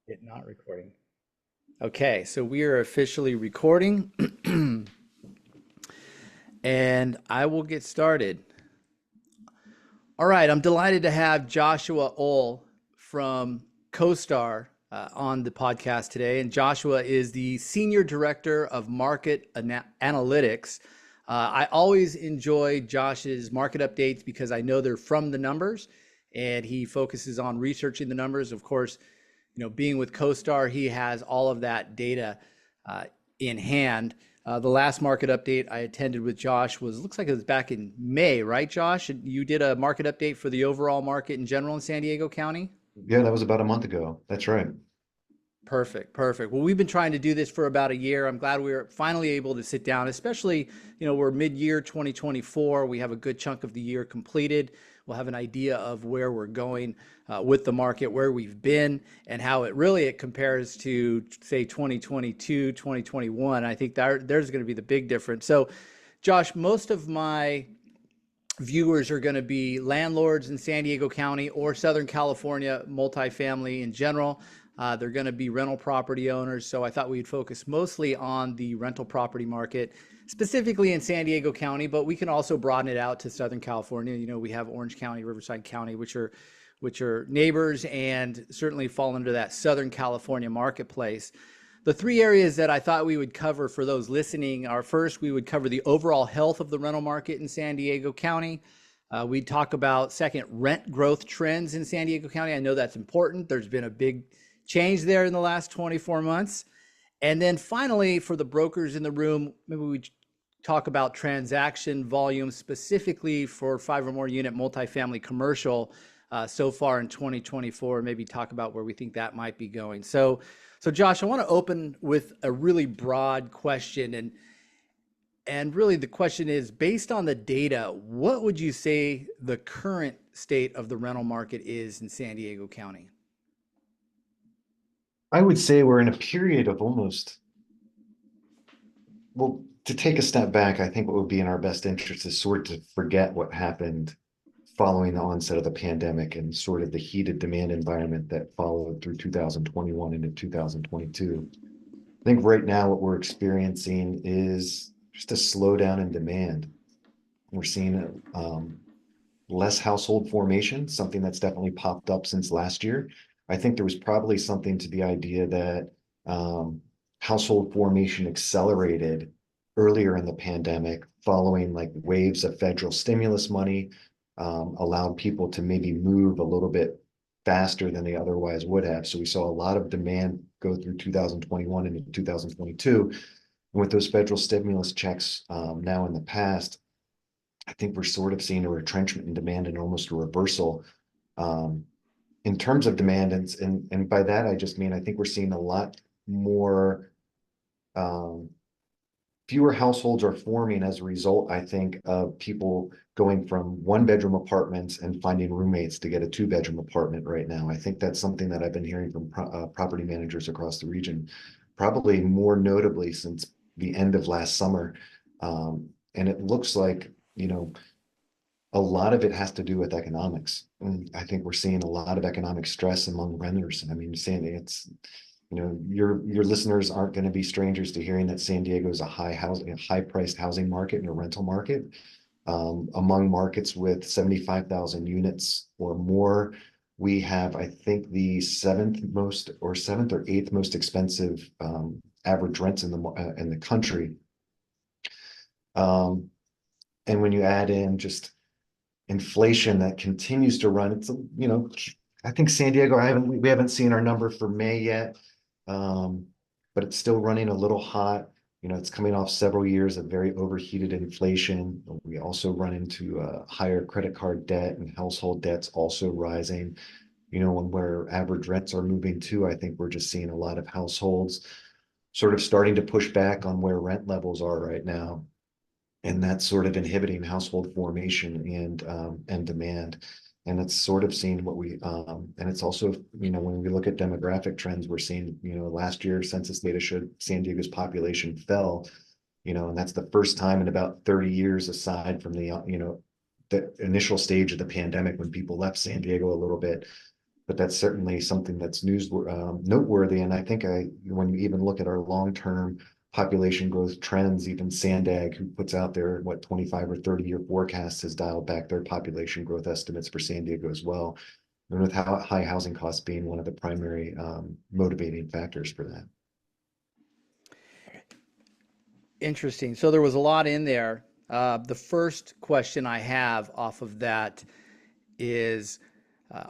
It not recording. Okay, so we are officially recording and I will get started. All right, I'm delighted to have Joshua Ohl from Costar on the podcast today. And Joshua is the Senior Director of Market Analytics. I always enjoy Josh's market updates because I know they're from the numbers and he focuses on researching the numbers. Of course, being with CoStar, he has all of that data in hand. The last market update I attended with Josh looks like it was back in May, right, Josh? You did a market update for the overall market in general in San Diego County? Yeah, that was about a month ago. That's right. Perfect, perfect. Well, we've been trying to do this for about a year. I'm glad we were finally able to sit down, especially, we're mid-year 2024. We have a good chunk of the year completed. We'll have an idea of where we're going with the market, where we've been, and how it compares to, say, 2022, 2021. I think there's going to be the big difference. So, Josh, most of my viewers are going to be landlords in San Diego County or Southern California, multifamily in general. They're going to be rental property owners. So I thought we'd focus mostly on the rental property market, specifically in San Diego County, but we can also broaden it out to Southern California. We have Orange County, Riverside County, which are neighbors and certainly fall into that Southern California marketplace. The three areas that I thought we would cover for those listening are: first, we would cover the overall health of the rental market in San Diego County. We'd talk about, second, rent growth trends in San Diego County. I know that's important. There's been a big change there in the last 24 months. And then finally, for the brokers in the room, maybe we talk about transaction volume specifically for 5 or more unit multifamily commercial so far in 2024, maybe talk about where we think that might be going. So Josh, I want to open with a really broad question, and really the question is, based on the data, what would you say the current state of the rental market is in San Diego County? I would say we're in a period of almost, well, to take a step back, I think what would be in our best interest is sort of to forget what happened following the onset of the pandemic and sort of the heated demand environment that followed through 2021 into 2022. I think right now what we're experiencing is just a slowdown in demand. We're seeing less household formation, something that's definitely popped up since last year. I think there was probably something to the idea that household formation accelerated earlier in the pandemic following like waves of federal stimulus money, allowed people to maybe move a little bit faster than they otherwise would have. So we saw a lot of demand go through 2021 into 2022. And with those federal stimulus checks now in the past, I think we're sort of seeing a retrenchment in demand and almost a reversal in terms of demand. And by that, I just mean, I think we're seeing a lot more, fewer households are forming as a result, I think, of people going from 1-bedroom apartments and finding roommates to get a 2-bedroom apartment right now. I think that's something that I've been hearing from property managers across the region, probably more notably since the end of last summer. And it looks like, a lot of it has to do with economics. And I think we're seeing a lot of economic stress among renters. I mean, saying it's, your listeners aren't going to be strangers to hearing that San Diego is a high priced housing market and a rental market. Among markets with 75,000 units or more, we have, I think, the seventh or eighth most expensive average rents in the country. And when you add in just inflation that continues to run, I think San Diego, we haven't seen our number for May yet, but it's still running a little hot. It's coming off several years of very overheated inflation. We also run into higher credit card debt and household debts also rising. And where average rents are moving to, I think we're just seeing a lot of households sort of starting to push back on where rent levels are right now. And that's sort of inhibiting household formation and demand. And it's sort of seeing and it's also, when we look at demographic trends, we're seeing, last year census data showed San Diego's population fell, and that's the first time in about 30 years, aside from the initial stage of the pandemic when people left San Diego a little bit. but that's certainly something that's noteworthy. And I think when you even look at our long-term population growth trends, even Sandag, who puts out their 25 or 30-year forecasts, has dialed back their population growth estimates for San Diego as well. And with high housing costs being one of the primary motivating factors for that. Interesting. So there was a lot in there. The first question I have off of that is,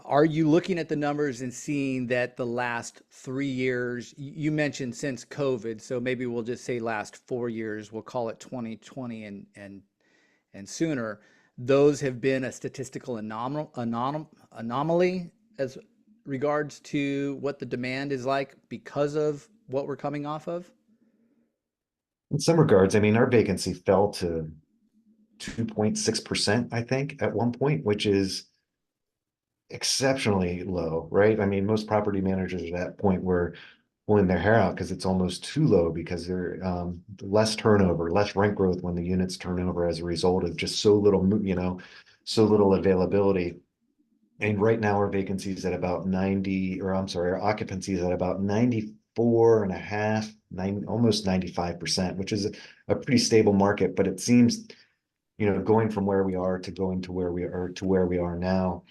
are you looking at the numbers and seeing that the last 3 years, you mentioned since COVID, so maybe we'll just say last 4 years, we'll call it 2020 and sooner, those have been a statistical anomaly as regards to what the demand is like because of what we're coming off of? In some regards, I mean, our vacancy fell to 2.6%, I think, at one point, which is exceptionally low, right? I mean, most property managers at that point were pulling their hair out because it's almost too low because they're less turnover, less rent growth when the units turn over as a result of just so little, so little availability. And right now our vacancy is at about 90, or I'm sorry, our occupancy is at about 94 and a half, almost 95%, which is a pretty stable market, but it seems, going from where we are to going to where we are to where we are now,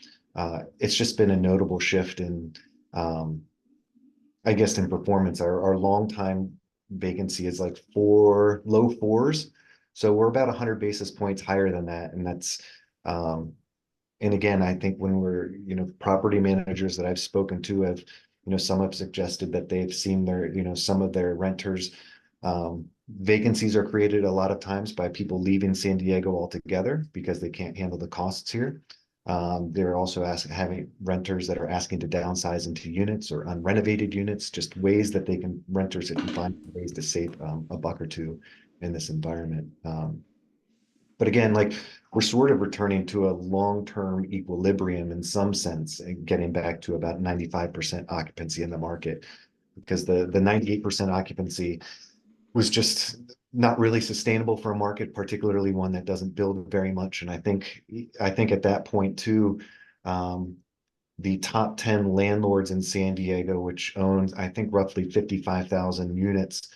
it's just been a notable shift in, I guess, in performance. Our long time vacancy is like low fours. So we're about 100 basis points higher than that. And um, and again, I think when property managers that I've spoken to have, some have suggested that they've seen some of their renters, vacancies are created a lot of times by people leaving San Diego altogether because they can't handle the costs here. They're also having renters that are asking to downsize into units or unrenovated units, just ways that renters that can find ways to save a buck or two in this environment. But again, like, we're sort of returning to a long-term equilibrium in some sense, and getting back to about 95% occupancy in the market, because the 98% occupancy was just not really sustainable for a market, particularly one that doesn't build very much. And I think at that point too, um, the top 10 landlords in San Diego, which owns, I think, roughly 55,000 units,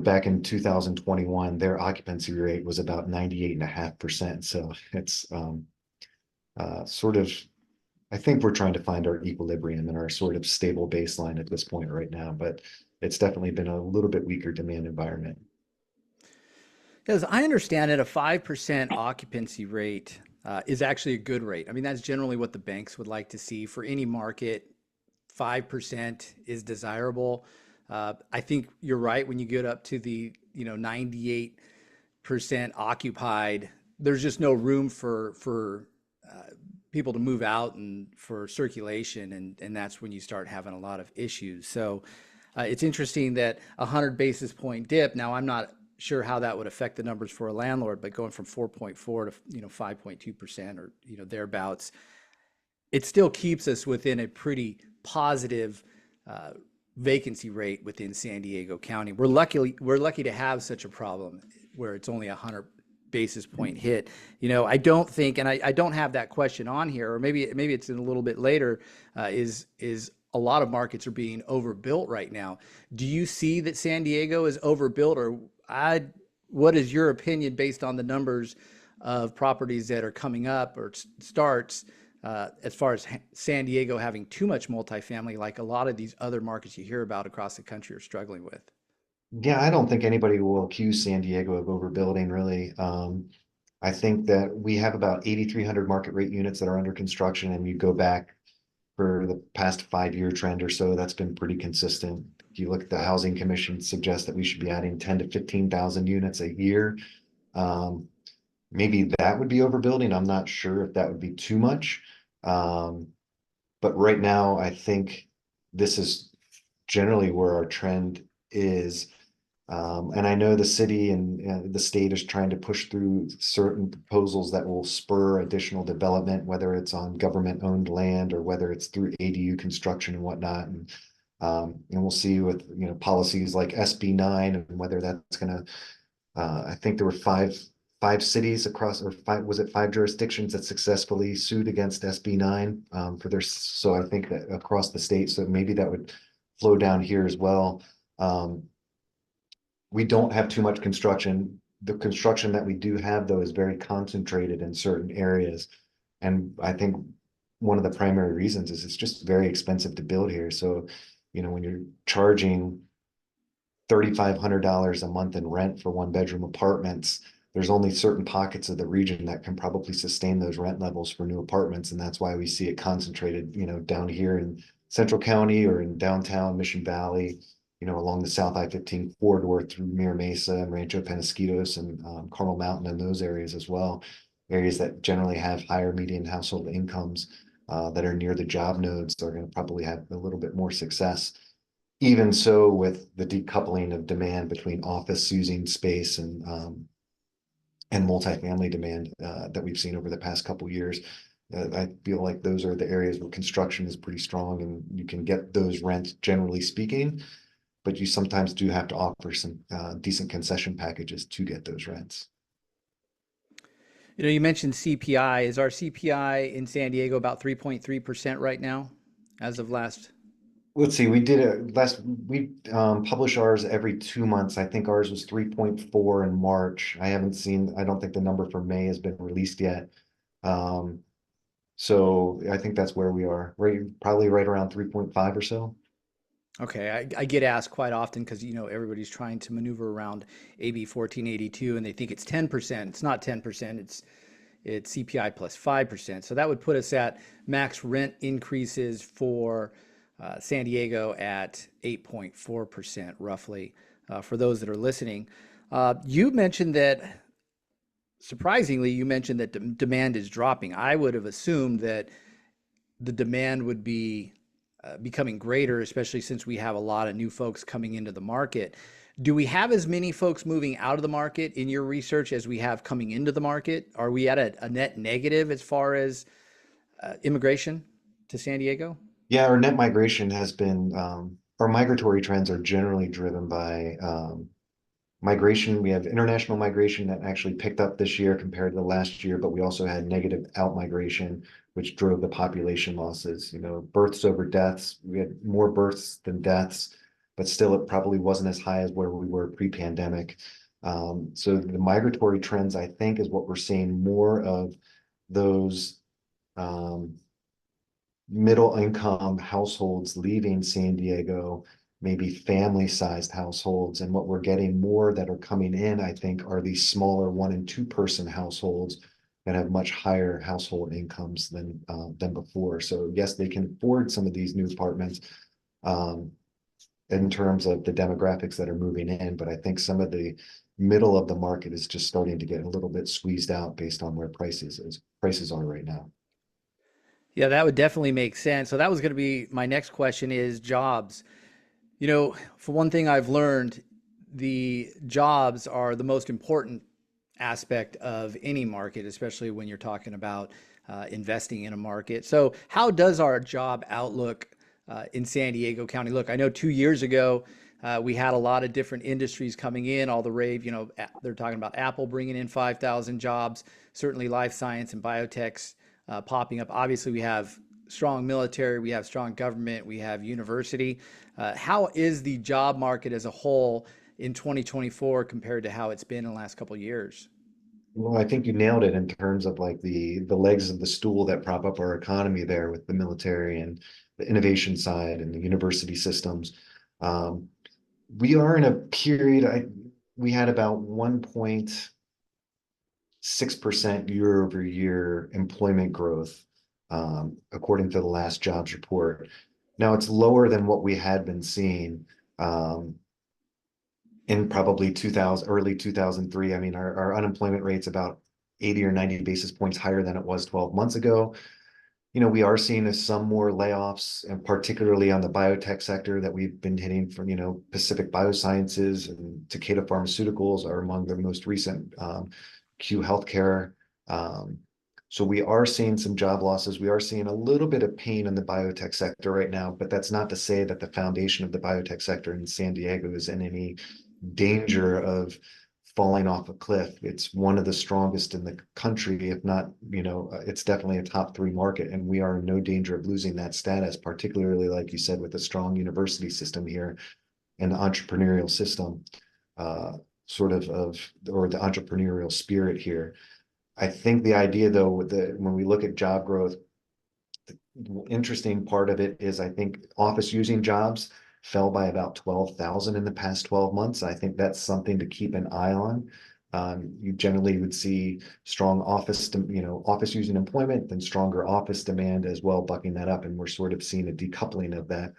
back in 2021, their occupancy rate was about 98.5%. So it's sort of, I think we're trying to find our equilibrium and our sort of stable baseline at this point right now, but it's definitely been a little bit weaker demand environment. As I understand it, a 5% occupancy rate is actually a good rate. I mean, that's generally what the banks would like to see for any market. 5% is desirable. I think you're right when you get up to the 98% occupied. There's just no room for people to move out and for circulation, and that's when you start having a lot of issues. So it's interesting that 100 basis point dip. Now, I'm not sure how that would affect the numbers for a landlord, but going from 4.4 to 5.2% or thereabouts, it still keeps us within a pretty positive vacancy rate within San Diego County. We're lucky to have such a problem where it's only 100 basis point hit. I don't think, and I don't have that question on here, or maybe it's in a little bit later. Is a lot of markets are being overbuilt right now. Do you see that San Diego is overbuilt, or what is your opinion based on the numbers of properties that are coming up or starts, as far as San Diego having too much multifamily, like a lot of these other markets you hear about across the country are struggling with? Yeah, I don't think anybody will accuse San Diego of overbuilding, really. I think that we have about 8,300 market rate units that are under construction, and you go back for the past 5-year trend or so, that's been pretty consistent. If you look at the Housing Commission, suggests that we should be adding 10 to 15,000 units a year. Um, Maybe that would be overbuilding. I'm not sure if that would be too much. Um, but right now, I think this is generally where our trend is. And I know the city and the state is trying to push through certain proposals that will spur additional development, whether it's on government-owned land or whether it's through ADU construction and whatnot. And we'll see with policies like SB 9 and whether that's going to. I think there were 5 cities across, or five, was it 5 jurisdictions that successfully sued against SB9 for their, so I think that across the state, so maybe that would flow down here as well. Um, we don't have too much construction. The construction that we do have, though, is very concentrated in certain areas. And I think one of the primary reasons is it's just very expensive to build here. So, when you're charging $3,500 a month in rent for 1-bedroom apartments, there's only certain pockets of the region that can probably sustain those rent levels for new apartments. And that's why we see it concentrated, down here in Central County or in downtown Mission Valley, along the South I-15 corridor through Mira Mesa and Rancho Penasquitos and Carmel Mountain and those areas as well. Areas that generally have higher median household incomes that are near the job nodes are going to probably have a little bit more success. Even so, with the decoupling of demand between office using space and multifamily demand that we've seen over the past couple years, I feel like those are the areas where construction is pretty strong and you can get those rents generally speaking, but you sometimes do have to offer some decent concession packages to get those rents. You mentioned CPI. Is our CPI in San Diego about 3.3% right now, as of last? Let's see, we publish ours every 2 months. I think ours was 3.4 in March. I don't think the number for May has been released yet. Um, so I think that's where we are, right? Probably right around 3.5 or so. Okay, I get asked quite often because everybody's trying to maneuver around AB 1482 and they think it's 10%. It's not 10%. It's CPI plus 5%. So that would put us at max rent increases for San Diego at 8.4% roughly. For those that are listening, you mentioned that surprisingly, you mentioned that demand is dropping. I would have assumed that the demand would be becoming greater, especially since we have a lot of new folks coming into the market. Do we have as many folks moving out of the market in your research as we have coming into the market? Are we at a net negative as far as immigration to San Diego? Yeah, our net migration has been, our migratory trends are generally driven by migration. We have international migration that actually picked up this year compared to last year, but we also had negative out migration, which drove the population losses. Births over deaths. We had more births than deaths, but still it probably wasn't as high as where we were pre-pandemic. So the migratory trends, I think, is what we're seeing more of those middle income households leaving San Diego, maybe family sized households. And what we're getting more that are coming in, I think, are these smaller 1 and 2 person households that have much higher household incomes than before. So yes, they can afford some of these new apartments in terms of the demographics that are moving in, but I think some of the middle of the market is just starting to get a little bit squeezed out based on where prices are right now. Yeah, that would definitely make sense. So that was going to be my next question is jobs. For one thing I've learned, the jobs are the most important aspect of any market, especially when you're talking about investing in a market. So how does our job outlook in San Diego County look? I know 2 years ago, we had a lot of different industries coming in, all the rave, they're talking about Apple bringing in 5,000 jobs, certainly life science and biotechs popping up. Obviously, we have strong military, we have strong government, we have university. How is the job market as a whole in 2024 compared to how it's been in the last couple of years? Well, I think you nailed it in terms of like the legs of the stool that prop up our economy there with the military and the innovation side and the university systems. Um, we are in a period, we had about 1.6% year over year employment growth, according to the last jobs report. Now it's lower than what we had been seeing. In probably 2000, early 2003. I mean, our unemployment rate's about 80 or 90 basis points higher than it was 12 months ago. We are seeing some more layoffs, and particularly on the biotech sector that we've been hitting from, Pacific Biosciences and Takeda Pharmaceuticals are among the most recent, Q Healthcare. So we are seeing some job losses. We are seeing a little bit of pain in the biotech sector right now, but that's not to say that the foundation of the biotech sector in San Diego is in any danger of falling off a cliff. It's one of the strongest in the country, if not, it's definitely a top three market, and we are in no danger of losing that status, particularly, like you said, with a strong university system here and the entrepreneurial system, uh, or the entrepreneurial spirit here. I think the idea, though, when we look at job growth, the interesting part of it is I think office using jobs fell by about 12,000 in the past 12 months. I think that's something to keep an eye on. You generally would see strong office using employment, then stronger office demand as well, bucking that up. And we're sort of seeing a decoupling of that.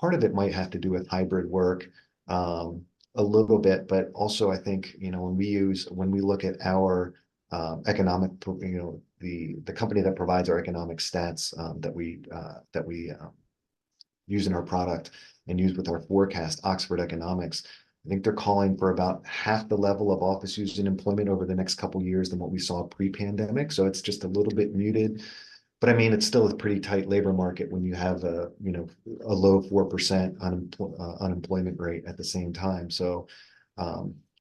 Part of it might have to do with hybrid work, a little bit, but also I think, when we look at our economic, the company that provides our economic stats that we use in our product and use with our forecast, Oxford Economics. I think they're calling for about half the level of office use and employment over the next couple of years than what we saw pre-pandemic. So it's just a little bit muted. But I mean, it's still a pretty tight labor market when you have a low 4% unemployment rate at the same time. So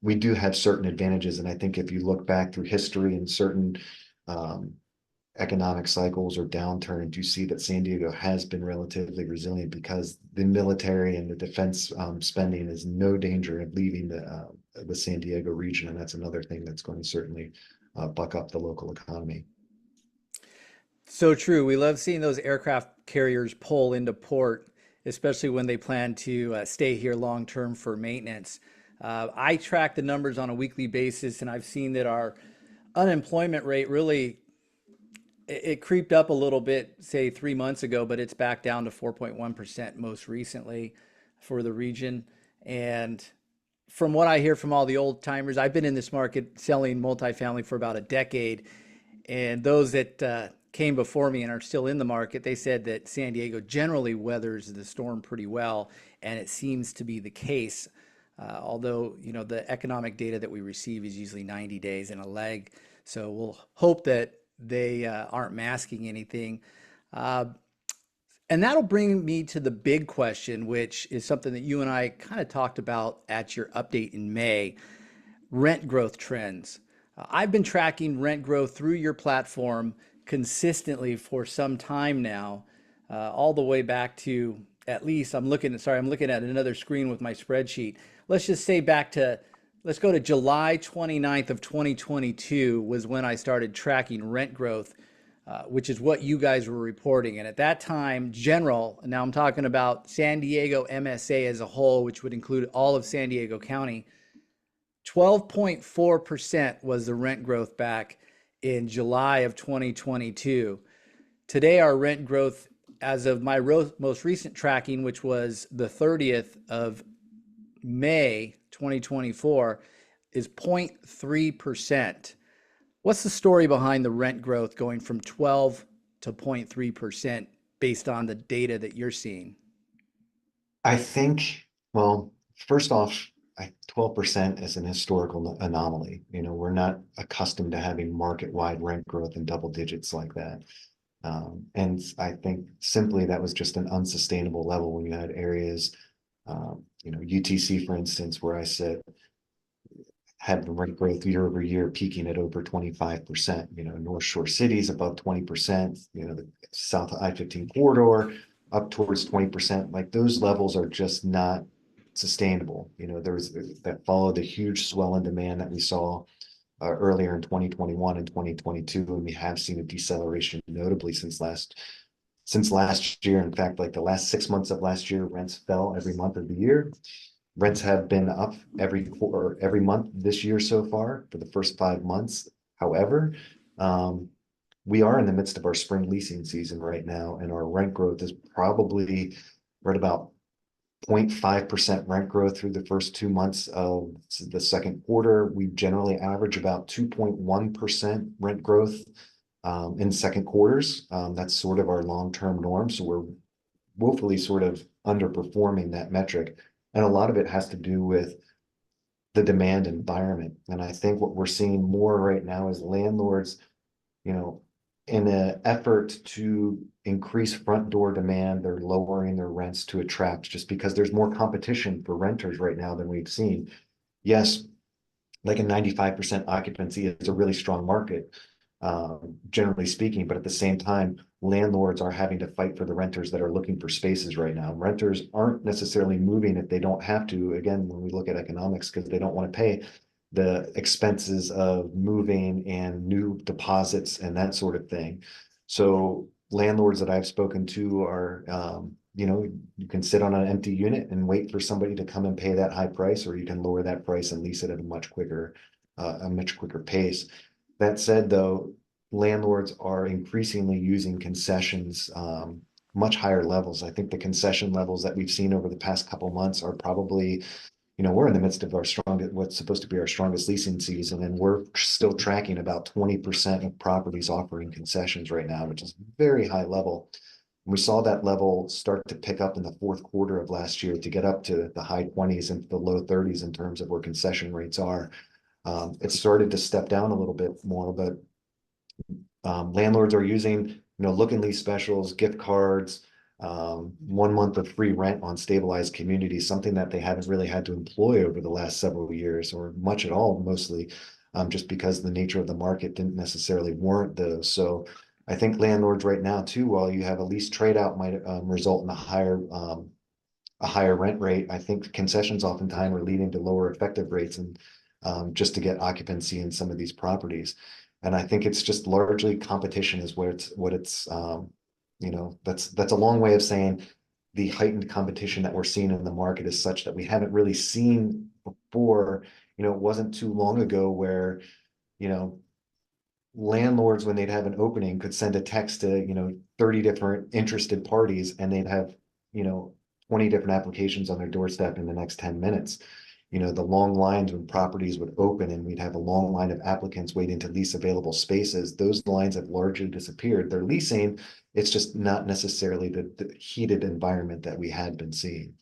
we do have certain advantages. And I think if you look back through history and certain um, economic cycles or downturns, you see that San Diego has been relatively resilient because the military and the defense spending is no danger of leaving the San Diego region. And that's another thing that's going to certainly buck up the local economy. So true. We love seeing those aircraft carriers pull into port, especially when they plan to stay here long term for maintenance. I track the numbers on a weekly basis, and I've seen that our unemployment rate really it creeped up a little bit, say 3 months ago, but it's back down to 4.1% most recently for the region. And from what I hear from all the old timers, I've been in this market selling multifamily for about a decade, and those that came before me and are still in the market, they said that San Diego generally weathers the storm pretty well, and it seems to be the case. Although, the economic data that we receive is usually 90 days in a lag. So we'll hope that they aren't masking anything. Uh, and that'll bring me to the big question, which is something that you and I kind of talked about at your update in May, rent growth trends. I've been tracking rent growth through your platform consistently for some time now, all the way back to at least I'm looking at another screen with my spreadsheet. Let's just say let's go to July 29th of 2022 was when I started tracking rent growth, which is what you guys were reporting. And at that time, now I'm talking about San Diego MSA as a whole, which would include all of San Diego County, 12.4% was the rent growth back in July of 2022. Today, our rent growth, as of my most recent tracking, which was the 30th of May 2024, is 0.3%. What's the story behind the rent growth going from 12 to 0.3% based on the data that you're seeing? I think, well, first off, 12% is an historical anomaly. We're not accustomed to having market-wide rent growth in double digits like that. And I think simply that was just an unsustainable level when you had areas, UTC, for instance, where I sit, had the rent growth year over year peaking at over 25%. North Shore cities above 20%, the South I-15 corridor up towards 20%. Like those levels are just not sustainable. There's that followed the huge swell in demand that we saw earlier in 2021 and 2022, and we have seen a deceleration notably since last year. In fact, like the last 6 months of last year, rents fell every month of the year. Rents have been up every month this year so far for the first 5 months. However, we are in the midst of our spring leasing season right now, and our rent growth is probably right about 0.5% rent growth through the first 2 months of the second quarter. We generally average about 2.1% rent growth in second quarters. That's sort of our long-term norm. So we're woefully sort of underperforming that metric. And a lot of it has to do with the demand environment. And I think what we're seeing more right now is landlords, in an effort to increase front door demand, they're lowering their rents to attract, just because there's more competition for renters right now than we've seen. Yes, like a 95% occupancy is a really strong market, generally speaking. But at the same time, landlords are having to fight for the renters that are looking for spaces right now. Renters aren't necessarily moving if they don't have to. Again, when we look at economics, because they don't want to pay the expenses of moving and new deposits and that sort of thing. So landlords that I've spoken to are, you can sit on an empty unit and wait for somebody to come and pay that high price, or you can lower that price and lease it at a much quicker pace. That said, though, landlords are increasingly using concessions, much higher levels. I think the concession levels that we've seen over the past couple months are probably, we're in the midst of our strongest, what's supposed to be our strongest leasing season, and we're still tracking about 20% of properties offering concessions right now, which is very high level. We saw that level start to pick up in the fourth quarter of last year to get up to the high 20s and the low 30s in terms of where concession rates are. It started to step down a little bit more, but landlords are using, look and lease specials, gift cards, 1 month of free rent on stabilized communities, something that they haven't really had to employ over the last several years, or much at all, mostly, just because the nature of the market didn't necessarily warrant those. So I think landlords right now too, while you have a lease trade out might result in a higher rent rate, I think concessions oftentimes are leading to lower effective rates, and just to get occupancy in some of these properties. And I think it's just largely competition is where it's what it's that's a long way of saying the heightened competition that we're seeing in the market is such that we haven't really seen before. It wasn't too long ago where, you know, landlords, when they'd have an opening, could send a text to, 30 different interested parties, and they'd have, you know, 20 different applications on their doorstep in the next 10 minutes. The long lines when properties would open and we'd have a long line of applicants waiting to lease available spaces, those lines have largely disappeared. They're leasing, it's just not necessarily the heated environment that we had been seeing.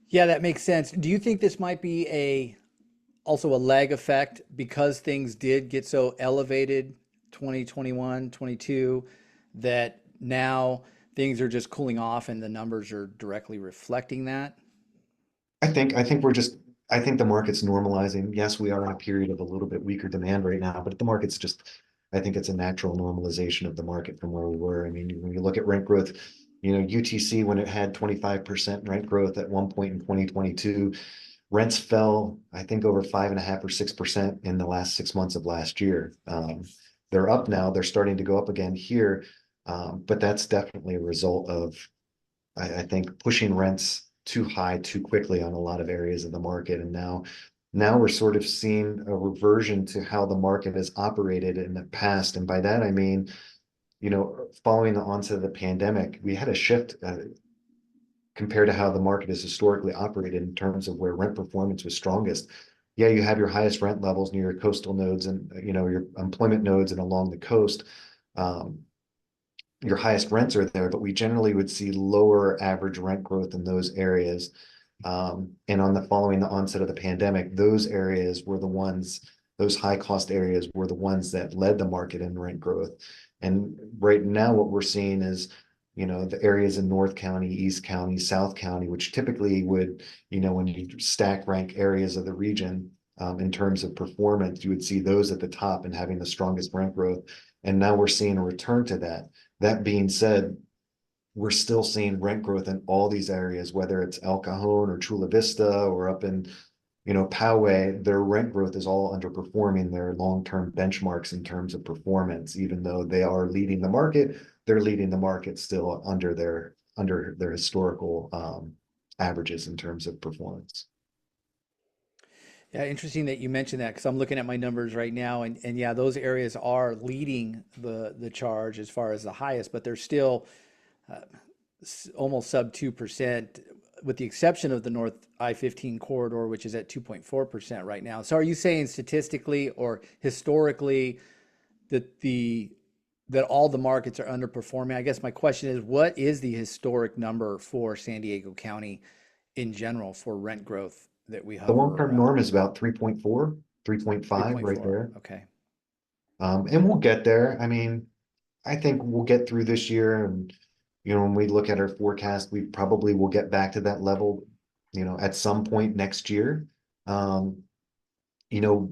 Yeah, that makes sense. Do you think this might be also a lag effect because things did get so elevated 2021, 22, that now things are just cooling off and the numbers are directly reflecting that? I think the market's normalizing. Yes, we are in a period of a little bit weaker demand right now, but the market's just, I think it's a natural normalization of the market from where we were. I mean, when you look at rent growth, UTC, when it had 25% rent growth at one point in 2022, rents fell, I think, over 5.5 or 6% in the last 6 months of last year. They're up now, they're starting to go up again here. But that's definitely a result of, I think, pushing rents too high too quickly on a lot of areas of the market. And now we're sort of seeing a reversion to how the market has operated in the past. And by that, I mean, following the onset of the pandemic, we had a shift compared to how the market has historically operated in terms of where rent performance was strongest. Yeah, you have your highest rent levels near your coastal nodes and, your employment nodes and along the coast. Your highest rents are there, but we generally would see lower average rent growth in those areas. And following the onset of the pandemic, those areas were the ones, those high cost areas were the ones that led the market in rent growth. And right now, what we're seeing is, the areas in North County, East County, South County, which typically would, when you stack rank areas of the region, in terms of performance, you would see those at the top and having the strongest rent growth. And now we're seeing a return to that. That being said, we're still seeing rent growth in all these areas, whether it's El Cajon or Chula Vista or up in, Poway. Their rent growth is all underperforming their long-term benchmarks in terms of performance. Even though they are leading the market, they're leading the market still under their historical averages in terms of performance. Yeah, interesting that you mentioned that because I'm looking at my numbers right now, and yeah, those areas are leading the charge as far as the highest, but they're still uh, almost sub 2%, with the exception of the North I-15 corridor, which is at 2.4% right now. So are you saying statistically or historically that that all the markets are underperforming? I guess my question is, what is the historic number for San Diego County in general for rent growth that we The hover long-term around? norm is about 3.4, 3.5 right 3.4. there. Okay. And we'll get there. I mean, I think we'll get through this year, and when we look at our forecast, we probably will get back to that level, at some point next year. Um, you know,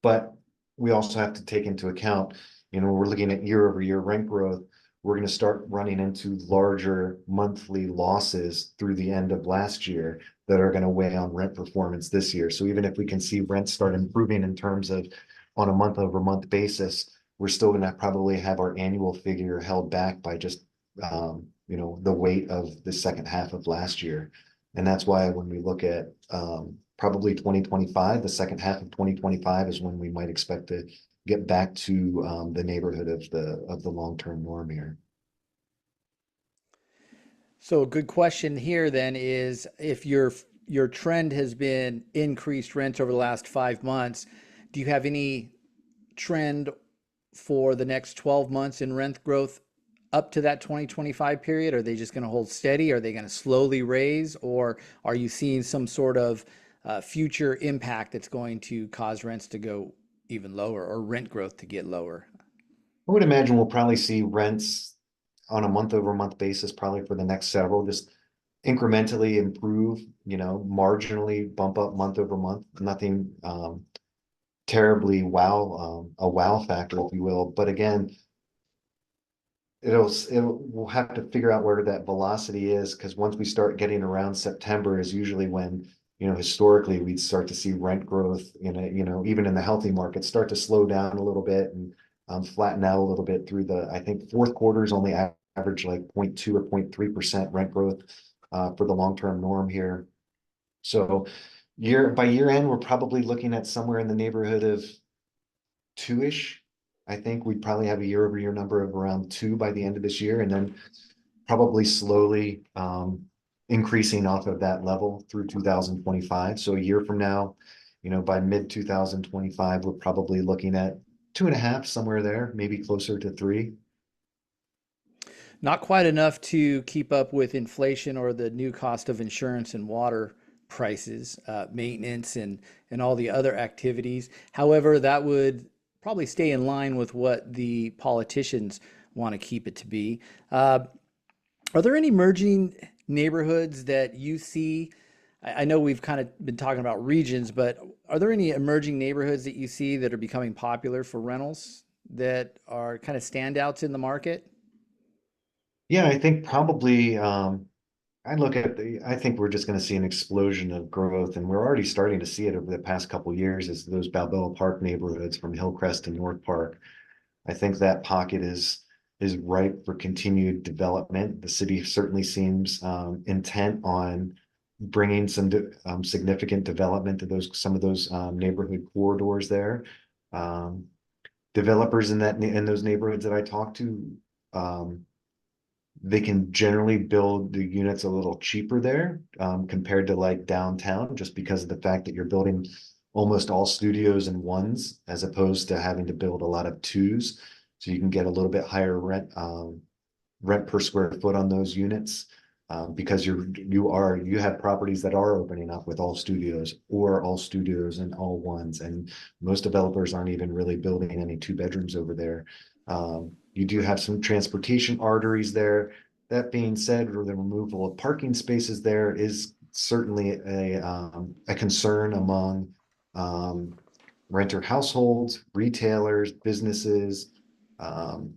but we also have to take into account, we're looking at year over year rent growth. We're going to start running into larger monthly losses through the end of last year that are going to weigh on rent performance this year. So even if we can see rents start improving in terms of on a month over month basis, we're still going to probably have our annual figure held back by just the weight of the second half of last year. And that's why when we look at probably 2025, the second half of 2025 is when we might expect to get back to the neighborhood of the long-term norm here. So a good question here then is if your trend has been increased rents over the last 5 months, do you have any trend for the next 12 months in rent growth up to that 2025 period? Are they just going to hold steady? Are they going to slowly raise? Or are you seeing some sort of future impact that's going to cause rents to go even lower or rent growth to get lower? I would imagine we'll probably see rents on a month over month basis, probably for the next several, just incrementally improve, marginally bump up month over month. Nothing terribly a wow factor, if you will. But again, we'll have to figure out where that velocity is, because once we start getting around September is usually when, historically we'd start to see rent growth even in the healthy markets start to slow down a little bit and flatten out a little bit through I think fourth quarter is only average like 0.2 or 0.3% rent growth for the long-term norm here. So by year end, we're probably looking at somewhere in the neighborhood of two-ish. I think we'd probably have a year over year number of around two by the end of this year, and then probably slowly increasing off of that level through 2025. So a year from now, by mid 2025, we're probably looking at two and a half, somewhere there, maybe closer to three. Not quite enough to keep up with inflation or the new cost of insurance and water prices, maintenance, and all the other activities. However, that would probably stay in line with what the politicians want to keep it to be. Are there any emerging neighborhoods that you see? I know we've kind of been talking about regions, but are there any emerging neighborhoods that you see that are becoming popular for rentals that are kind of standouts in the market? Yeah, I think probably I think we're just going to see an explosion of growth, and we're already starting to see it over the past couple of years as those Balboa Park neighborhoods from Hillcrest to North Park. I think that pocket is ripe for continued development. The city certainly seems intent on bringing some significant development to some of those neighborhood corridors there. Um, Developers in those neighborhoods that I talk to, um, they can generally build the units a little cheaper there compared to like downtown, just because of the fact that you're building almost all studios in ones as opposed to having to build a lot of twos. So you can get a little bit higher rent per square foot on those units because you have properties that are opening up with all studios or all studios and all ones, and most developers aren't even really building any two bedrooms over there. You do have some transportation arteries there. That being said, the removal of parking spaces there is certainly a concern among um, renter households, retailers, businesses. Um,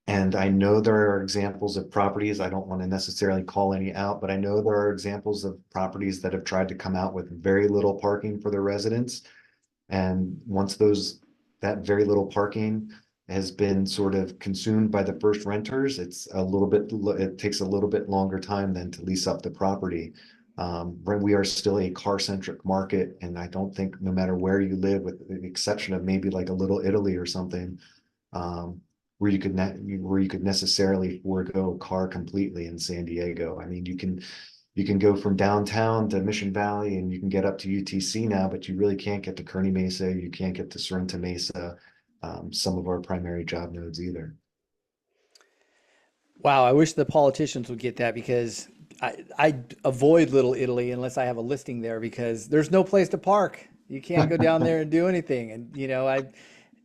and I know there are examples of properties, I don't want to necessarily call any out, but I know there are examples of properties that have tried to come out with very little parking for their residents. And once that very little parking has been sort of consumed by the first renters, it takes a little bit longer time than to lease up the property. When we are still a car-centric market, and I don't think no matter where you live, with the exception of maybe like a little Italy or something, um, where you could necessarily forego a car completely in San Diego. I mean, you can go from downtown to Mission Valley and you can get up to UTC now, but you really can't get to Kearny Mesa. You can't get to Sorrento Mesa, some of our primary job nodes either. Wow, I wish the politicians would get that because I avoid Little Italy unless I have a listing there because there's no place to park. You can't go down there and do anything. And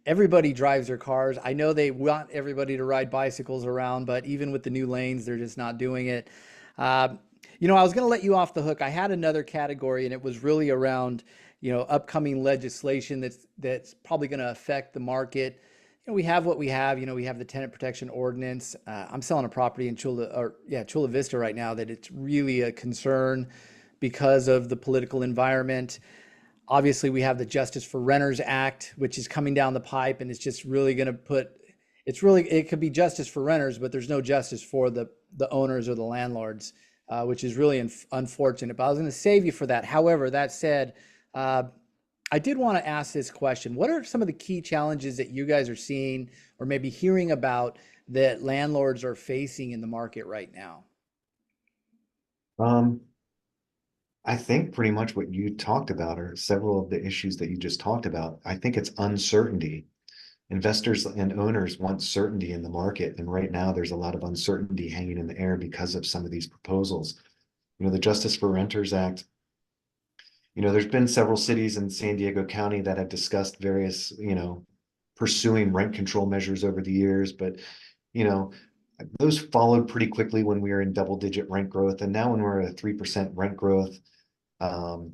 everybody drives their cars. I know they want everybody to ride bicycles around, but even with the new lanes, they're just not doing it. Uh, I was going to let you off the hook. I had another category, and it was really around, upcoming legislation that's probably going to affect the market. We have what we have. We have the tenant protection ordinance. I'm selling a property in Chula Vista right now that it's really a concern because of the political environment. Obviously, we have the Justice for Renters Act, which is coming down the pipe, and it's just really going to it could be justice for renters, but there's no justice for the owners or the landlords, which is really unfortunate. But I was going to save you for that. However, that said, uh, I did want to ask this question. What are some of the key challenges that you guys are seeing or maybe hearing about that landlords are facing in the market right now? Um, I think pretty much what you talked about are several of the issues that you just talked about. I think it's uncertainty. Investors and owners want certainty in the market, and right now there's a lot of uncertainty hanging in the air because of some of these proposals. The Justice for Renters Act, there's been several cities in San Diego County that have discussed various, pursuing rent control measures over the years, but you know, those followed pretty quickly when we were in double-digit rent growth, and now when we're at 3% rent growth, um,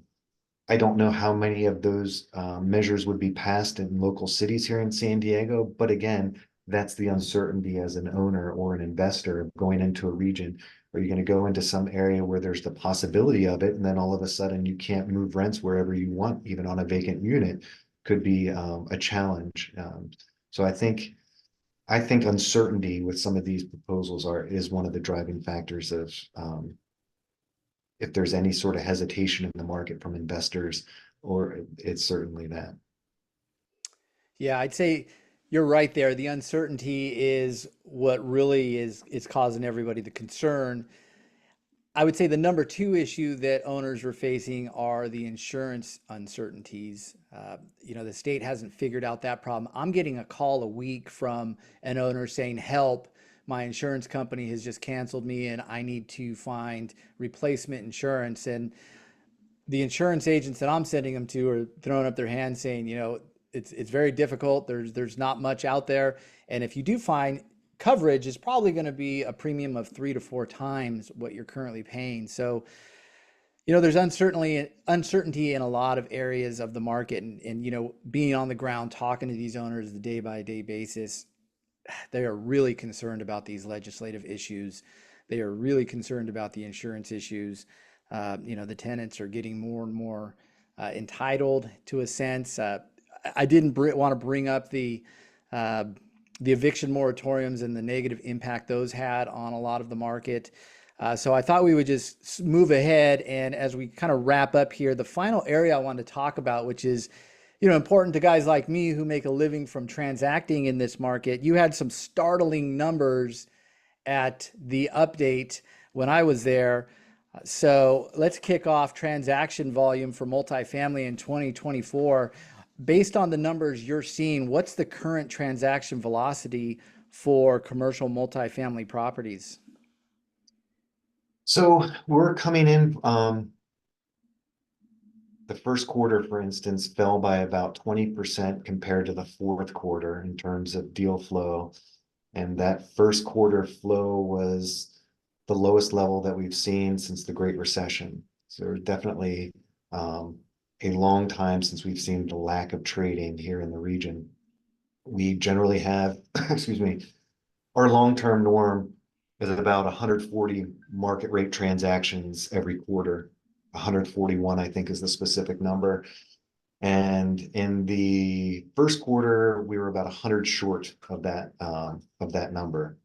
I don't know how many of those measures would be passed in local cities here in San Diego, but again, that's the uncertainty as an owner or an investor going into a region. Are you going to go into some area where there's the possibility of it, and then all of a sudden you can't move rents wherever you want, even on a vacant unit, could be a challenge. So I think uncertainty with some of these proposals is one of the driving factors of if there's any sort of hesitation in the market from investors, or it's certainly that. Yeah, I'd say you're right there. The uncertainty is what really is causing everybody the concern. I would say the number two issue that owners are facing are the insurance uncertainties. The state hasn't figured out that problem. I'm getting a call a week from an owner saying, "Help, my insurance company has just canceled me and I need to find replacement insurance." And the insurance agents that I'm sending them to are throwing up their hands saying, it's very difficult. There's not much out there. And if you do find coverage is probably going to be a premium of 3 to 4 times what you're currently paying. So, there's uncertainty in a lot of areas of the market, and being on the ground talking to these owners the day by day basis, they are really concerned about these legislative issues. They are really concerned about the insurance issues. The tenants are getting more and more entitled to a sense. I didn't want to bring up uh, the eviction moratoriums and the negative impact those had on a lot of the market. So I thought we would just move ahead. And as we kind of wrap up here, the final area I wanted to talk about, which is, important to guys like me who make a living from transacting in this market. You had some startling numbers at the update when I was there. So let's kick off transaction volume for multifamily in 2024. Based on the numbers you're seeing, what's the current transaction velocity for commercial multifamily properties? So we're coming in, the first quarter, for instance, fell by about 20% compared to the fourth quarter in terms of deal flow. And that first quarter flow was the lowest level that we've seen since the Great Recession. So definitely a long time since we've seen the lack of trading here in the region. We generally have, excuse me, our long-term norm is about 140 market rate transactions every quarter. 141, I think, is the specific number. And in the first quarter, we were about 100 short of that number.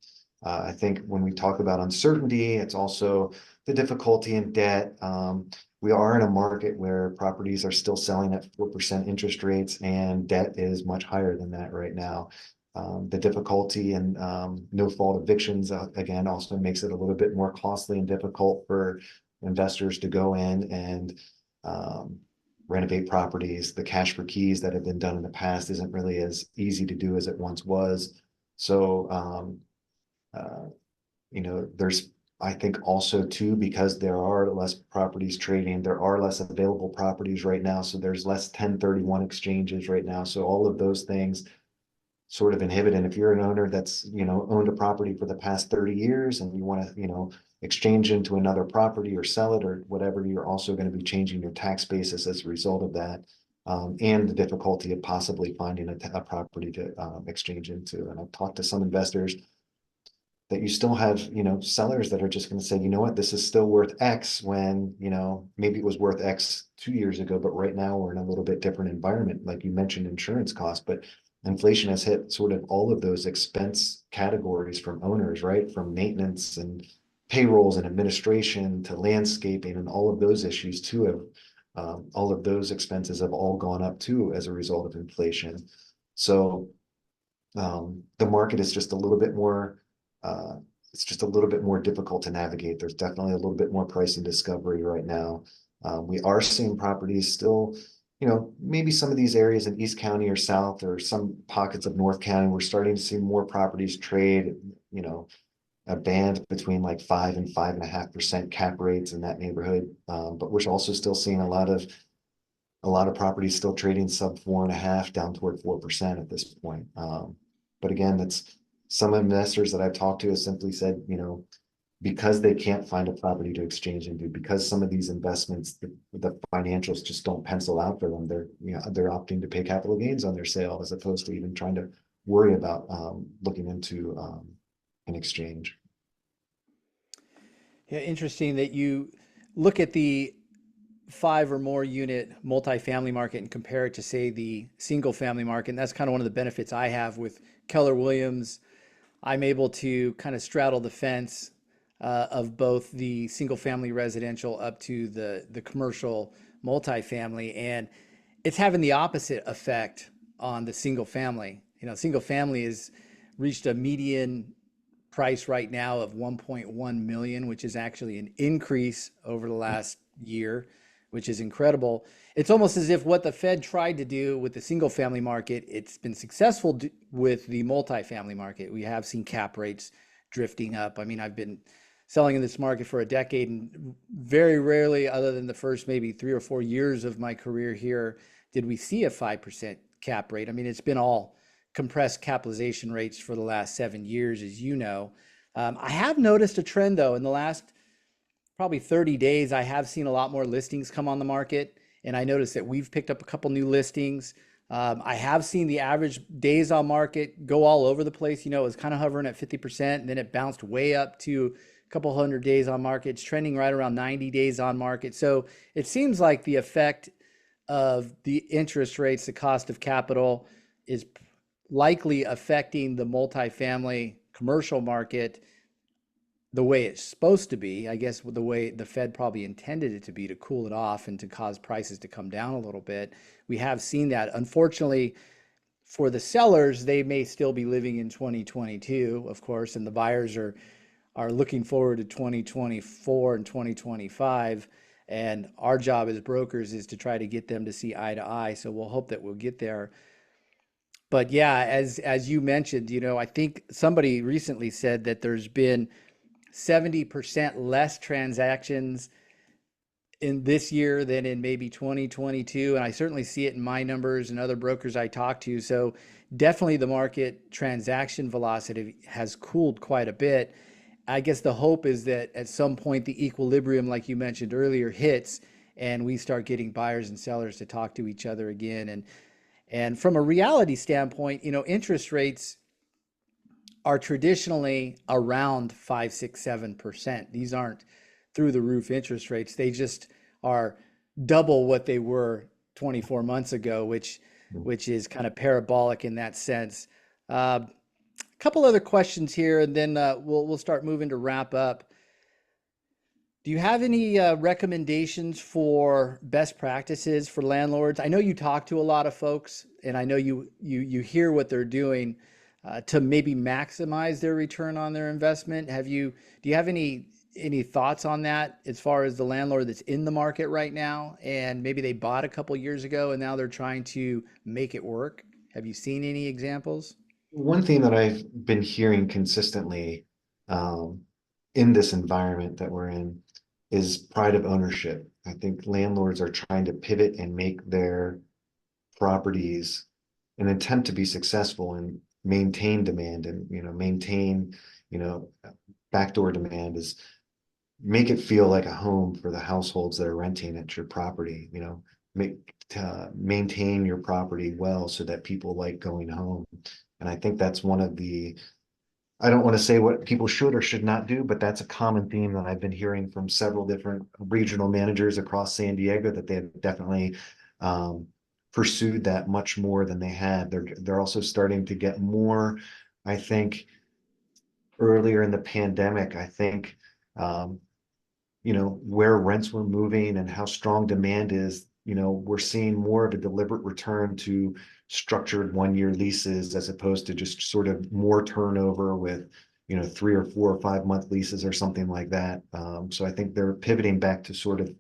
I think when we talk about uncertainty, it's also the difficulty in debt. We are in a market where properties are still selling at 4% interest rates, and debt is much higher than that right now. The difficulty in no fault evictions, again, also makes it a little bit more costly and difficult for investors to go in and renovate properties. The cash for keys that have been done in the past isn't really as easy to do as it once was. So, uh, there's, I think also too, because there are less properties trading, there are less available properties right now. So there's less 1031 exchanges right now. So all of those things sort of inhibit. And if you're an owner that's, owned a property for the past 30 years and you want to, exchange into another property or sell it or whatever, you're also going to be changing your tax basis as a result of that. And the difficulty of possibly finding a property to exchange into. And I've talked to some investors that you still have, sellers that are just going to say, you know what, this is still worth X when, maybe it was worth X 2 years ago, but right now we're in a little bit different environment. Like you mentioned, insurance costs, but inflation has hit sort of all of those expense categories from owners, right? From maintenance and payrolls and administration to landscaping and all of those issues too have all of those expenses have all gone up too as a result of inflation. So the market is just a little bit more it's just a little bit more difficult to navigate. There's definitely a little bit more pricing discovery right now. We are seeing properties still, maybe some of these areas in East County or South or some pockets of North County, we're starting to see more properties trade, a band between like 5 and 5.5% cap rates in that neighborhood. But we're also still seeing a lot of properties still trading sub 4.5 down toward 4% at this point. But again, that's some investors that I've talked to have simply said, because they can't find a property to exchange into, because some of these investments, the financials just don't pencil out for them. They're opting to pay capital gains on their sale as opposed to even trying to worry about looking into an exchange. Yeah, interesting that you look at the 5 or more unit multifamily market and compare it to, say, the single family market. And that's kind of one of the benefits I have with Keller Williams. I'm able to kind of straddle the fence of both the single family residential up to the commercial multifamily. And it's having the opposite effect on the single family. Single family has reached a median price right now of 1.1 million, which is actually an increase over the last year, which is incredible. It's almost as if what the Fed tried to do with the single family market, it's been successful with the multifamily market. We have seen cap rates drifting up. I mean, I've been selling in this market for a decade, and very rarely, other than the first maybe 3 or 4 years of my career here, did we see a 5% cap rate. I mean, it's been all compressed capitalization rates for the last 7 years, as you know. I have noticed a trend though in the last probably 30 days. I have seen a lot more listings come on the market, and I noticed that we've picked up a couple new listings. I have seen the average days on market go all over the place. It was kind of hovering at 50%, and then it bounced way up to a couple hundred days on market. It's trending right around 90 days on market. So it seems like the effect of the interest rates, the cost of capital, is likely affecting the multifamily commercial market the way it's supposed to be, I guess, the way the Fed probably intended it to be, to cool it off and to cause prices to come down a little bit. We have seen that. Unfortunately, for the sellers, they may still be living in 2022, of course, and the buyers are looking forward to 2024 and 2025. And our job as brokers is to try to get them to see eye to eye. So we'll hope that we'll get there. But yeah, as you mentioned, I think somebody recently said that there's been 70% less transactions in this year than in maybe 2022. And I certainly see it in my numbers and other brokers I talk to. So definitely the market transaction velocity has cooled quite a bit. I guess the hope is that at some point the equilibrium, like you mentioned earlier, hits and we start getting buyers and sellers to talk to each other again. And from a reality standpoint, interest rates are traditionally around 5, 6, 7%. These aren't through the roof interest rates. They just are double what they were 24 months ago, which is kind of parabolic in that sense. A couple other questions here, and then we'll start moving to wrap up. Do you have any recommendations for best practices for landlords? I know you talk to a lot of folks, and I know you hear what they're doing to maybe maximize their return on their investment. Do you have any thoughts on that as far as the landlord that's in the market right now, and maybe they bought a couple years ago and now they're trying to make it work? Have you seen any examples? One thing that I've been hearing consistently um, in this environment that we're in is pride of ownership. I think landlords are trying to pivot and make their properties an attempt to be successful and maintain demand and maintain you know backdoor demand is make it feel like a home for the households that are renting at your property, make maintain your property well so that people like going home. And I think that's one of the, I don't want to say what people should or should not do, but that's a common theme that I've been hearing from several different regional managers across San Diego, that they've definitely um, pursued that much more than they had. They're also starting to get more, I think, earlier in the pandemic, I think, um, where rents were moving and how strong demand is, we're seeing more of a deliberate return to structured 1-year leases as opposed to just sort of more turnover with, 3 or 4 or 5 month leases or something like that. So I think they're pivoting back to sort of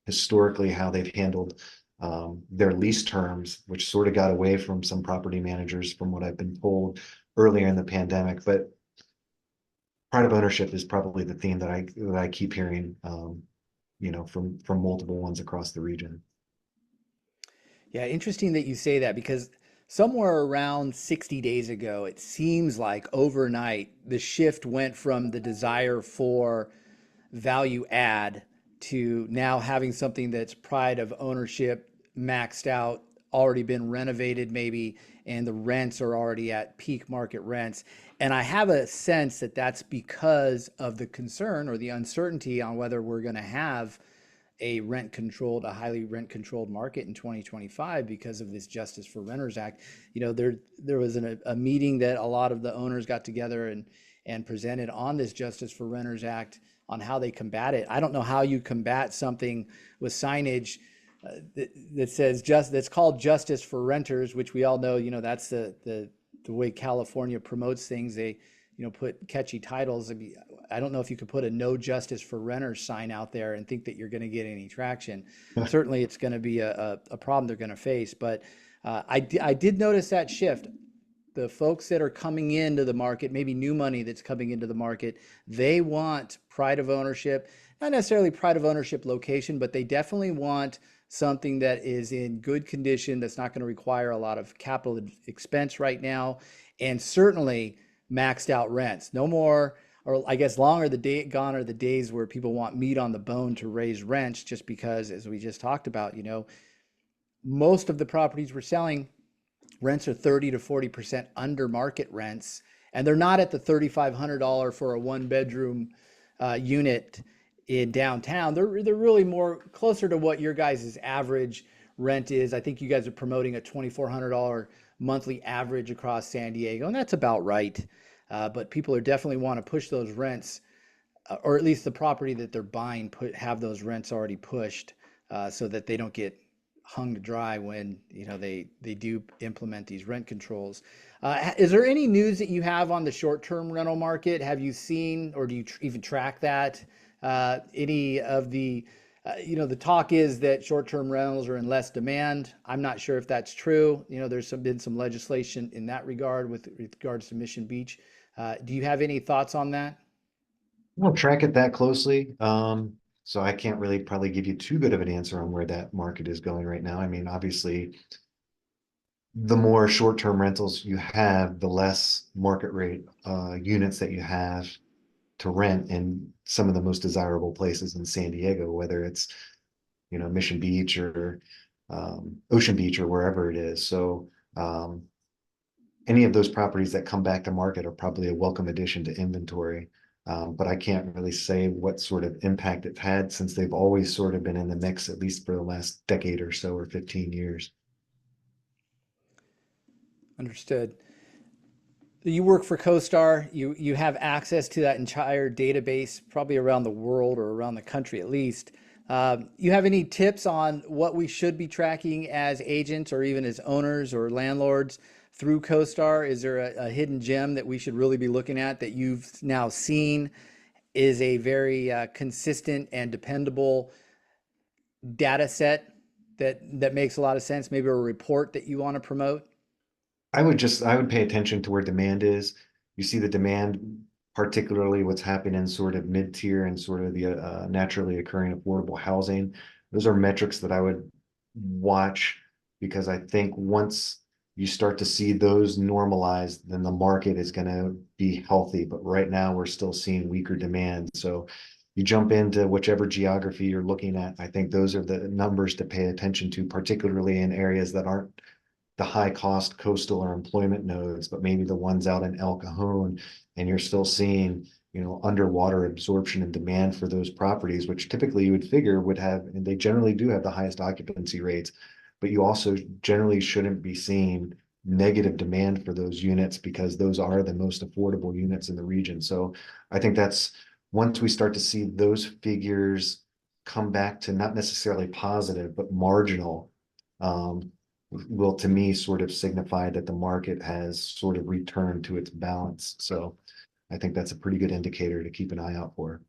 historically how they've handled their lease terms, which sort of got away from some property managers, from what I've been told earlier in the pandemic. But pride of ownership is probably the theme that I keep hearing, from multiple ones across the region. Yeah, interesting that you say that because somewhere around 60 days ago, it seems like overnight the shift went from the desire for value add to now having something that's pride of ownership, maxed out, already been renovated maybe, and the rents are already at peak market rents. And I have a sense that that's because of the concern or the uncertainty on whether we're going to have a highly rent controlled market in 2025 because of this Justice for Renters Act. There was a meeting that a lot of the owners got together and presented on this Justice for Renters Act on how they combat it. I don't know how you combat something with signage that says that's called Justice for Renters, which we all know, that's the way California promotes things. They, put catchy titles. I don't know if you could put a "No Justice for Renters" sign out there and think that you're going to get any traction. Certainly, it's going to be a problem they're going to face. But I did notice that shift. The folks that are coming into the market, maybe new money that's coming into the market, they want pride of ownership, not necessarily pride of ownership location, but they definitely want something that is in good condition, that's not going to require a lot of capital expense right now, and certainly maxed out rents. No more, or I guess longer gone are the days where people want meat on the bone to raise rents just because, as we just talked about, most of the properties we're selling, rents are 30 to 40% under market rents, and they're not at the $3,500 for a one bedroom unit in downtown. They're really more closer to what your guys' average rent is. I think you guys are promoting a $2,400 monthly average across San Diego, and that's about right. But people are definitely want to push those rents, or at least the property that they're buying, have those rents already pushed, so that they don't get hung to dry when they do implement these rent controls. Is there any news that you have on the short-term rental market? Have you seen, or do you even track that? Any of the talk is that short-term rentals are in less demand. I'm not sure if that's true. There's been some legislation in that regard with regards to Mission Beach. Do you have any thoughts on that? I don't track it that closely. So I can't really probably give you too good of an answer on where that market is going right now. I mean, obviously, the more short-term rentals you have, the less market rate units that you have to rent in some of the most desirable places in San Diego, whether it's, Mission Beach or Ocean Beach or wherever it is. So any of those properties that come back to market are probably a welcome addition to inventory. But I can't really say what sort of impact it's had, since they've always sort of been in the mix, at least for the last decade or so, or 15 years. Understood. You work for Costar. You have access to that entire database, probably around the world or around the country at least. You have any tips on what we should be tracking as agents or even as owners or landlords through Costar? Is there a hidden gem that we should really be looking at that you've now seen is a very consistent and dependable data set that makes a lot of sense? Maybe a report that you want to promote? I would pay attention to where demand is. You see the demand, particularly what's happening in sort of mid-tier and sort of the naturally occurring affordable housing. Those are metrics that I would watch, because I think once you start to see those normalized, then the market is going to be healthy. But right now we're still seeing weaker demand. So you jump into whichever geography you're looking at. I think those are the numbers to pay attention to, particularly in areas that aren't the high cost coastal or employment nodes, but maybe the ones out in El Cajon, and you're still seeing, underwater absorption and demand for those properties, which typically you would figure would have, and they generally do have the highest occupancy rates, but you also generally shouldn't be seeing negative demand for those units because those are the most affordable units in the region. So I think that's once we start to see those figures come back to not necessarily positive, but marginal, um, will to me sort of signify that the market has sort of returned to its balance. So I think that's a pretty good indicator to keep an eye out for.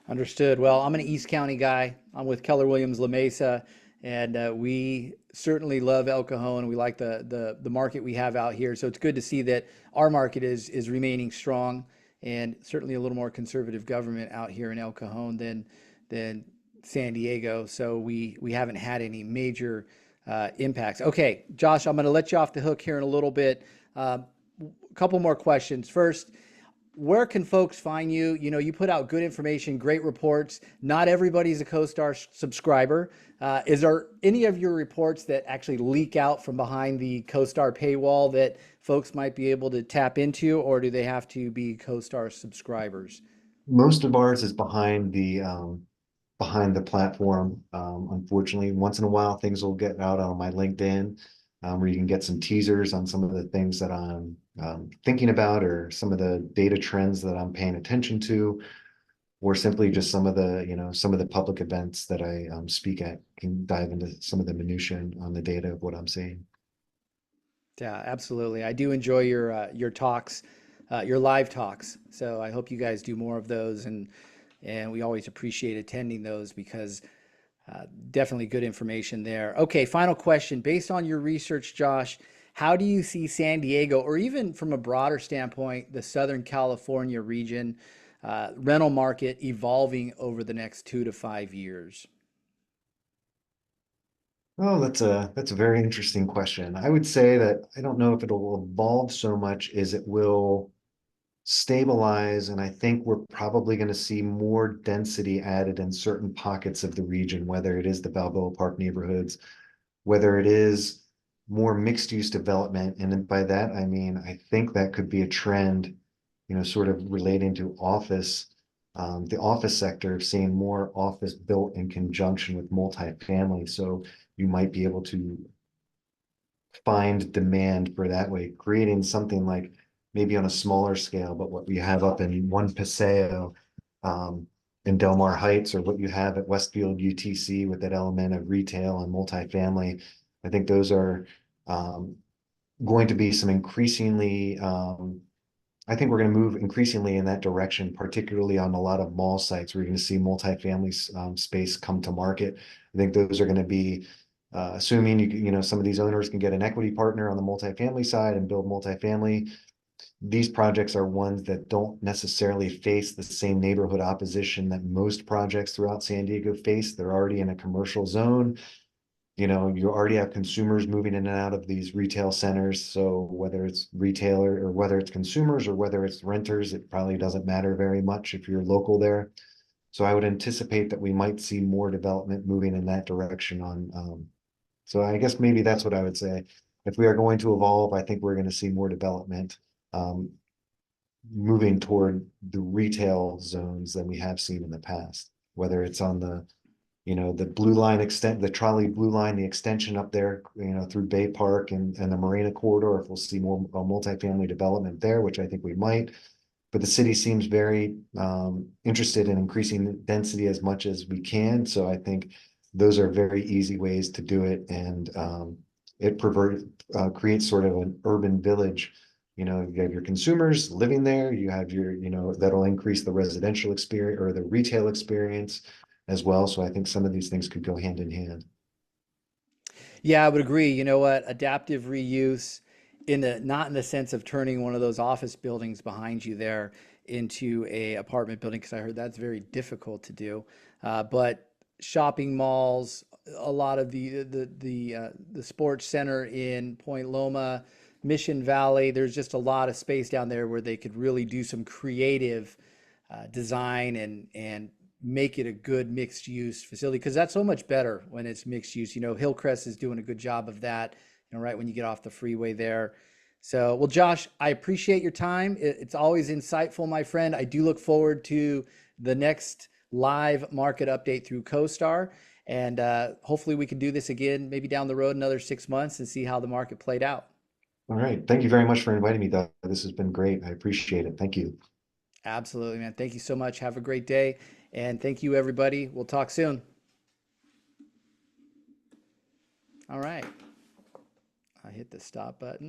Understood. Well, I'm an East County guy. I'm with Keller Williams La Mesa, and we certainly love El Cajon. We like the market we have out here. So it's good to see that our market is remaining strong, and certainly a little more conservative government out here in El Cajon than San Diego. So we haven't had any major impacts. Okay, Josh, I'm going to let you off the hook here in a little bit. A couple more questions. First, where can folks find you? You know, you put out good information, great reports. Not everybody's a CoStar subscriber. Is there any of your reports that actually leak out from behind the CoStar paywall that folks might be able to tap into, or do they have to be CoStar subscribers? Most of ours is behind the platform. Unfortunately, once in a while, things will get out on my LinkedIn, where you can get some teasers on some of the things that I'm thinking about, or some of the data trends that I'm paying attention to, or simply just some of the public events that I speak at, can dive into some of the minutia on the data of what I'm seeing. Yeah, absolutely. I do enjoy your talks, your live talks. So I hope you guys do more of those, and we always appreciate attending those because definitely good information there. Okay, final question. Based on your research, Josh, how do you see San Diego, or even from a broader standpoint, the Southern California region rental market evolving over the next 2 to 5 years? Oh, that's a very interesting question. I would say that I don't know if it'll evolve so much as it will stabilize, and I think we're probably going to see more density added in certain pockets of the region, whether it is the Balboa Park neighborhoods, whether it is more mixed use development. And then by that, I mean, I think that could be a trend, sort of relating to office, the office sector, of seeing more office built in conjunction with multifamily. So you might be able to find demand for that way, creating something like maybe on a smaller scale, but what we have up in One Paseo, um, in Del Mar Heights, or what you have at Westfield UTC with that element of retail and multifamily. I think those are um, going to be some increasingly, I think we're going to move increasingly in that direction, particularly on a lot of mall sites. We're going to see multifamily space come to market. I think those are going to be, assuming some of these owners can get an equity partner on the multifamily side and build multifamily. These projects are ones that don't necessarily face the same neighborhood opposition that most projects throughout San Diego face. They're already in a commercial zone. You already have consumers moving in and out of these retail centers. So whether it's retailer, or whether it's consumers, or whether it's renters, it probably doesn't matter very much if you're local there. So I would anticipate that we might see more development moving in that direction so I guess maybe that's what I would say. If we are going to evolve, I think we're going to see more development um, moving toward the retail zones than we have seen in the past, whether it's on the blue line extent, the trolley blue line, the extension up there, through Bay Park and the Marina corridor, if we'll see more multifamily development there, which I think we might. But the city seems very interested in increasing density as much as we can. So I think those are very easy ways to do it. And creates sort of an urban village. You have your consumers living there, you have that'll increase the residential experience or the retail experience as well. So I think some of these things could go hand in hand. Yeah, I would agree. You know what? Adaptive reuse in the not in the sense of turning one of those office buildings behind you there into a apartment building, because I heard that's very difficult to do. But shopping malls, a lot of the sports center in Point Loma, Mission Valley, there's just a lot of space down there where they could really do some creative design and make it a good mixed use facility, because that's so much better when it's mixed use. You know, Hillcrest is doing a good job of that, you know, right when you get off the freeway there. So, well, Josh, I appreciate your time. It's always insightful, my friend. I do look forward to the next live market update through CoStar. And hopefully we can do this again, maybe down the road, another 6 months, and see how the market played out. All right. Thank you very much for inviting me, Doug. This has been great. I appreciate it. Thank you. Absolutely, man. Thank you so much. Have a great day. And thank you, everybody. We'll talk soon. All right. I hit the stop button.